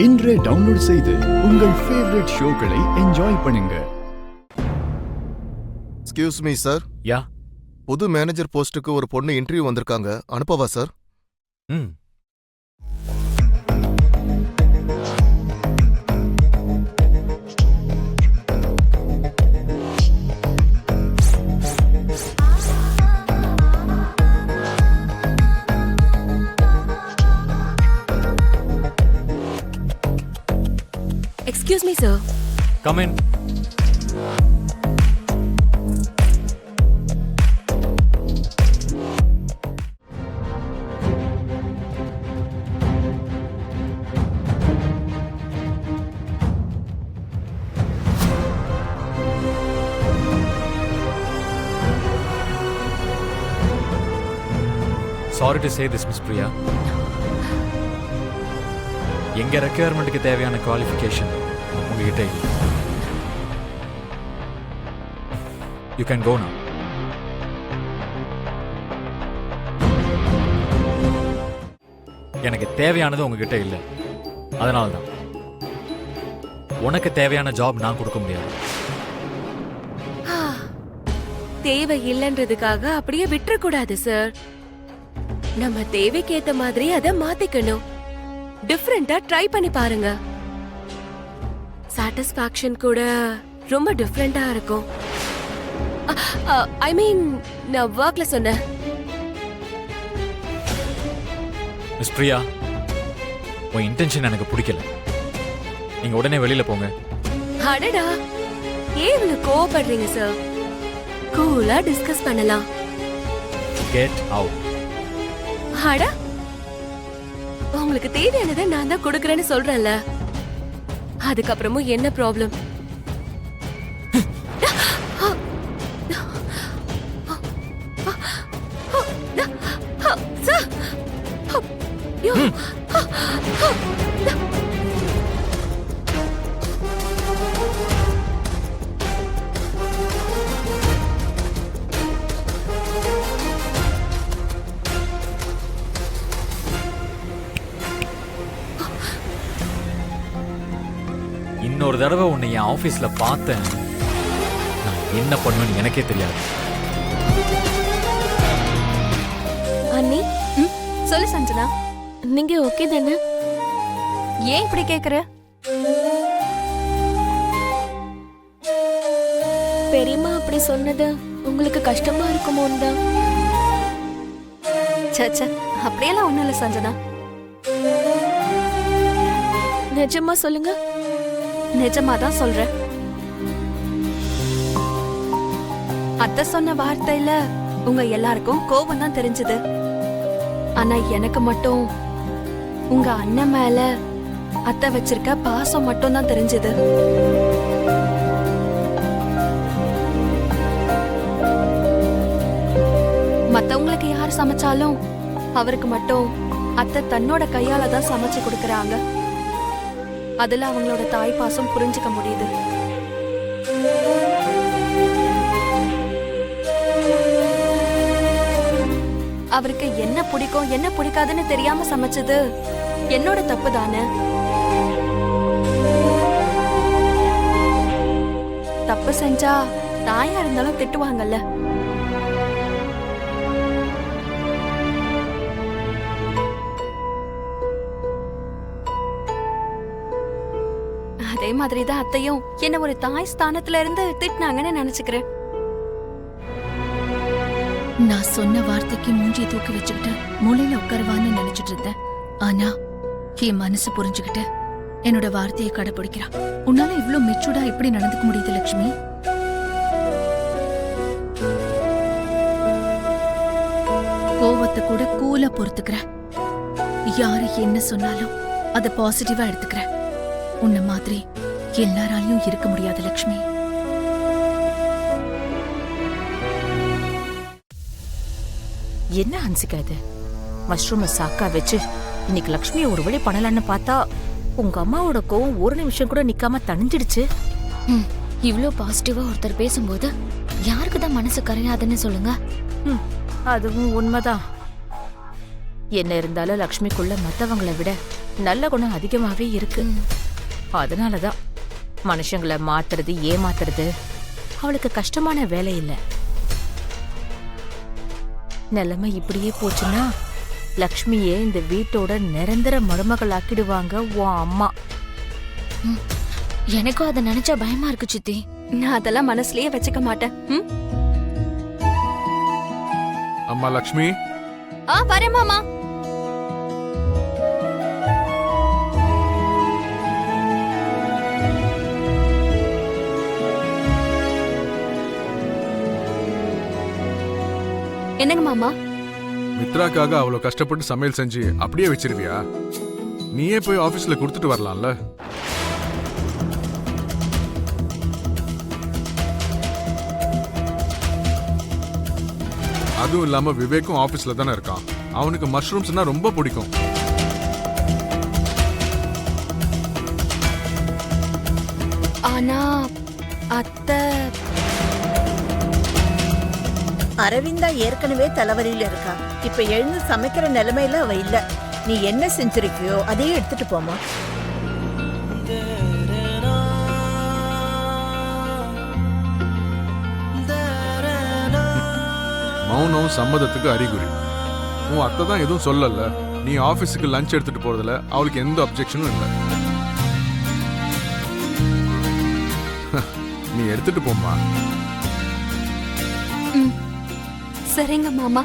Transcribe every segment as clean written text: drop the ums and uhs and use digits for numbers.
இன்றே டவுன்லோட் செய்து உங்கள் ஃபேவரட் ஷோக்களை என்ஜாய் பண்ணுங்க. Excuse me sir. யா. புது மேனேஜர் போஸ்டுக்கு ஒரு பொண்ணு இன்டர்வியூ வந்திருக்காங்க, அனுப்பவா சார்? ம். Excuse me, sir. Come in. Sorry to say this, Miss Priya. எங்க ரெக்யர்மெண்ட்டுக்கு தேவையான குவாலிஃபிகேஷன் உங்ககிட்ட இல்லை. You can go now. எனக்கு தேவையானது உங்ககிட்ட இல்லை, அதனால தான் உனக்கு தேவையான ஜாப் நான் கொடுக்க முடியாது. தேவை இல்லைன்றதுக்காக அப்படியே விட்டுறக்கூடாது சார். நம்ம தேவைக்கு ஏத்த மாதிரி அதை மாத்திக்கணும். டிஃபரெண்டா ட்ரை பண்ணி பாருங்க. சாட்டிஸ்ஃபேக்ஷன் கூட ரொம்ப டிஃபரெண்டா இருக்கும். ஐ மீன், நான் ஒர்க்ல சொன்னேன். மிஸ் பிரியா, உன் இன்டென்ஷன் எனக்கு பிடிக்கல. நீங்க உடனே வெளியில போங்க. அடடா, ஏன் இவ்வளவு கோவப்படுறீங்க சார்? கூலா டிஸ்கஸ் பண்ணலாம். Get out. அடா, உங்களுக்கு தேவையானதை நான் தான் கொடுக்கறேன்னு சொல்றேன்ல, அதுக்கப்புறமும் என்ன ப்ராப்ளம்? இன்னொரு தடவை உன்னை என் ஆபீஸ்ல பார்த்தேன், நான் என்ன பண்ணுவேன்னு எனக்கே தெரியாது. அண்ணி, சொல்லு சஞ்சனா, நீங்க ஓகே தானே? ஏன் இப்படி கேக்குற? பெரியம்மா அப்படி சொன்னது உங்களுக்கு கஷ்டமா இருக்குமோன்னு தான். சச்சா, அப்படியெல்லாம் ஒண்ணும் இல்ல சஞ்சனா. நிஜமா சொல்லுங்க. நிஜமா தான் சொல்றேன். அத்தை சொன்ன வார்த்தையில உங்க எல்லாருக்கும் கோபம் தான் தெரிஞ்சது. ஆனா எனக்கு மட்டும் உங்க அண்ணன் மேல அத்தை வச்சிருக்க பாசம் மட்டும் தான் தெரிஞ்சது. மத்தவங்களுக்கு யார் சமைச்சாலும் அவருக்கு மட்டும் அத்தை தன்னோட கையால தான் சமைச்சு கொடுக்கறாங்க. அதுல அவங்களோட தாய் பாசம் புரிஞ்சுக்க முடியுது. அவருக்கு என்ன பிடிக்கும் என்ன பிடிக்காதுன்னு தெரியாம சமைச்சது என்னோட தப்பு தானே. தப்பு செஞ்சா தாயா இருந்தாலும் திட்டுவாங்கல்ல. அதே மாதிரிதான் அத்தையும் என்ன ஒரு தாய் ஸ்தானத்துல இருந்து திட்டினாங்கன்னு நினைச்சுக்கிறேன். நான் சொன்ன வார்த்தைக்கு மூஞ்சியை தூக்கி வச்சுக்கிட்டு மூலையில உட்காருவான்னு நினைச்சிட்டு இருந்தேன். ஆனா என் மனசு புரிஞ்சுக்கிட்டு என்னோட வார்த்தையை கடைபிடிக்கிறான். உன்னால இவ்ளோ மெச்சூர்டா எப்படி நடந்துக்க முடியுது லட்சுமி? கோவத்தை கூட கூலா பொறுத்துக்கிற. யாரு என்ன சொன்னாலும் அதை பாசிட்டிவா எடுத்துக்கிற. உன்ன மாதிரி எல்லாராலையும் இருக்க முடியாது லட்சுமி. என்ன ஹன்சிகா இது? மஷ்ரூமை சாக்கா வச்சு இன்னைக்கு லக்ஷ்மியை ஒரு வழி பண்ணலான்னு பார்த்தா உங்க அம்மாவோட கோவம் ஒரு நிமிஷம் கூட நிக்காம தணிஞ்சிடுச்சு. இவ்ளோ பாசிட்டிவா ஒருத்தர் பேசும்போது யாருக்கு தான் மனசு கரையாதுன்னு சொல்லுங்க. அதுவும் உண்மைதான். என்ன இருந்தாலும் லக்ஷ்மிக்குள்ள மத்தவங்களை விட நல்ல குணம் அதிகமாவே இருக்கு. அதனாலதான் மனுஷங்களை மாத்துறது ஏமாத்துறது அவளுக்கு கஷ்டமான வேலை இல்ல. நிலைமை இப்படியே போச்சுன்னா லக்ஷ்மியே இந்த வீட்டோட நிரந்தர மருமகள் ஆக்கிடுவாங்க உன் அம்மா. எனக்கும் அதை நினைச்சா பயமா இருக்கு சித்தி. நான் அதெல்லாம் மனசுலயே வச்சுக்க மாட்டேன். ம்? அம்மா லக்ஷ்மி, வரேன் மாமா. என்னங்க மாமா? மித்ராக்காக அவ்வளவு கஷ்டப்பட்டு சமையல் செஞ்சு அப்படியே வச்சிருவியா? நீயே போய் ஆபீஸ்ல கொடுத்துட்டு வரலாம்ல. அதுவும் இல்லாம விவேக்கும் ஆபீஸ்ல தானே இருக்கான். அவனுக்கு மஷ்ரூம்ஸ்னா ரொம்ப பிடிக்கும். ஆனா அத்தை அரவிந்தா ஏற்கனவே தலைவலியில இருக்கா. இப்ப எழுந்து சமைக்கிற நிலைமையில அவ இல்ல. நீ என்ன செஞ்சிருக்கியோ அதையே எடுத்துட்டு போமா. மௌனம் சம்மதத்துக்கு அறிகுறி. உன் அத்தை தான் எதுவும் சொல்லல. நீ ஆபீஸுக்கு லஞ்ச் எடுத்துட்டு போறதுல அவளுக்கு எந்த அப்செக்ஷனும் இல்லை. நீ எடுத்துட்டு போமா. சரிங்க மாமா.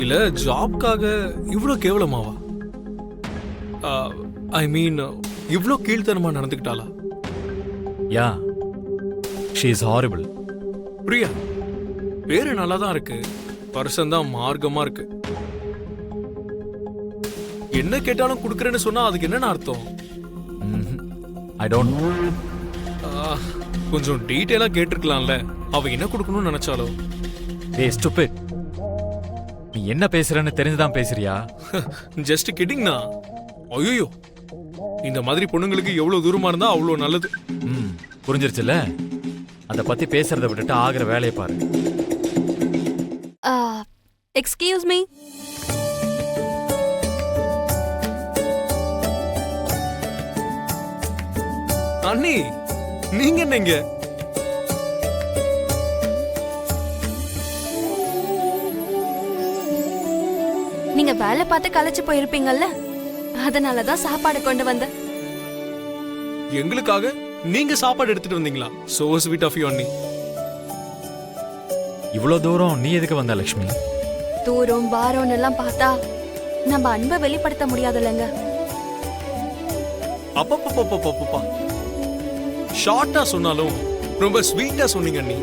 இல்ல ஜாப்காக இவ்ளோ கேவலமாவா? ஐ மீன் இவ்ளோ கீழ்த்தனமா நடந்துக்கிட்டாளா? யா, ஷீ இஸ் ஹாரிபிள். பிரியா பேரு நல்லா தான் இருக்கு, பர்சன் தான் மார்க்கமா இருக்கு. என்ன கேட்டாலும் குடுக்கறேன்னு சொன்னா அதுக்கு என்னன்னு அர்த்தம்? I don't. கொஞ்சம் டீட்டெயிலா கேட்டிருக்கலாம்ல. அவ என்ன கொடுக்கணும்னு நினைச்சாலோ. டேய் ஸ்டூபிட், நீ என்ன பேசுறன்னு தெரிஞ்சுதான் பேசுறியா? ஜஸ்ட் கிட்டிங்னா. ஐயோ, இந்த மாதிரி பொண்ணுங்களுக்கு எவ்வளவு தூரமா இருந்தா அவ்வளவு நல்லது. புரிஞ்சிருச்சுல? அத பத்தி பேசுறத விட்டுட்டு ஆகிற வேலையை பாரு. Excuse me. அண்ணி, நீங்க என்னங்க? நீங்க வேலை பார்த்து களைச்சு போயிருப்பீங்கல்ல, அதனாலதான் சாப்பாடு கொண்டு வந்தேன். எங்களுக்காக நீங்க சாப்பாடு எடுத்துட்டு வந்தீங்களா? சோ ஸ்வீட் ஆஃப் யூ அண்ணி. இவ்வளோ தூரம் நீ எதுக்கு வந்த லக்ஷ்மி? தூரம் பாரோன்னு எல்லாம் பார்த்தா நம்ம அன்பை வெளிப்படுத்த முடியாதுல்லங்க. அப்பப்பப்பப்பப்பப்பா, ஷார்ட்டா சொன்னாலும் ரொம்ப ஸ்வீட்டா சொன்னீங்க அண்ணி.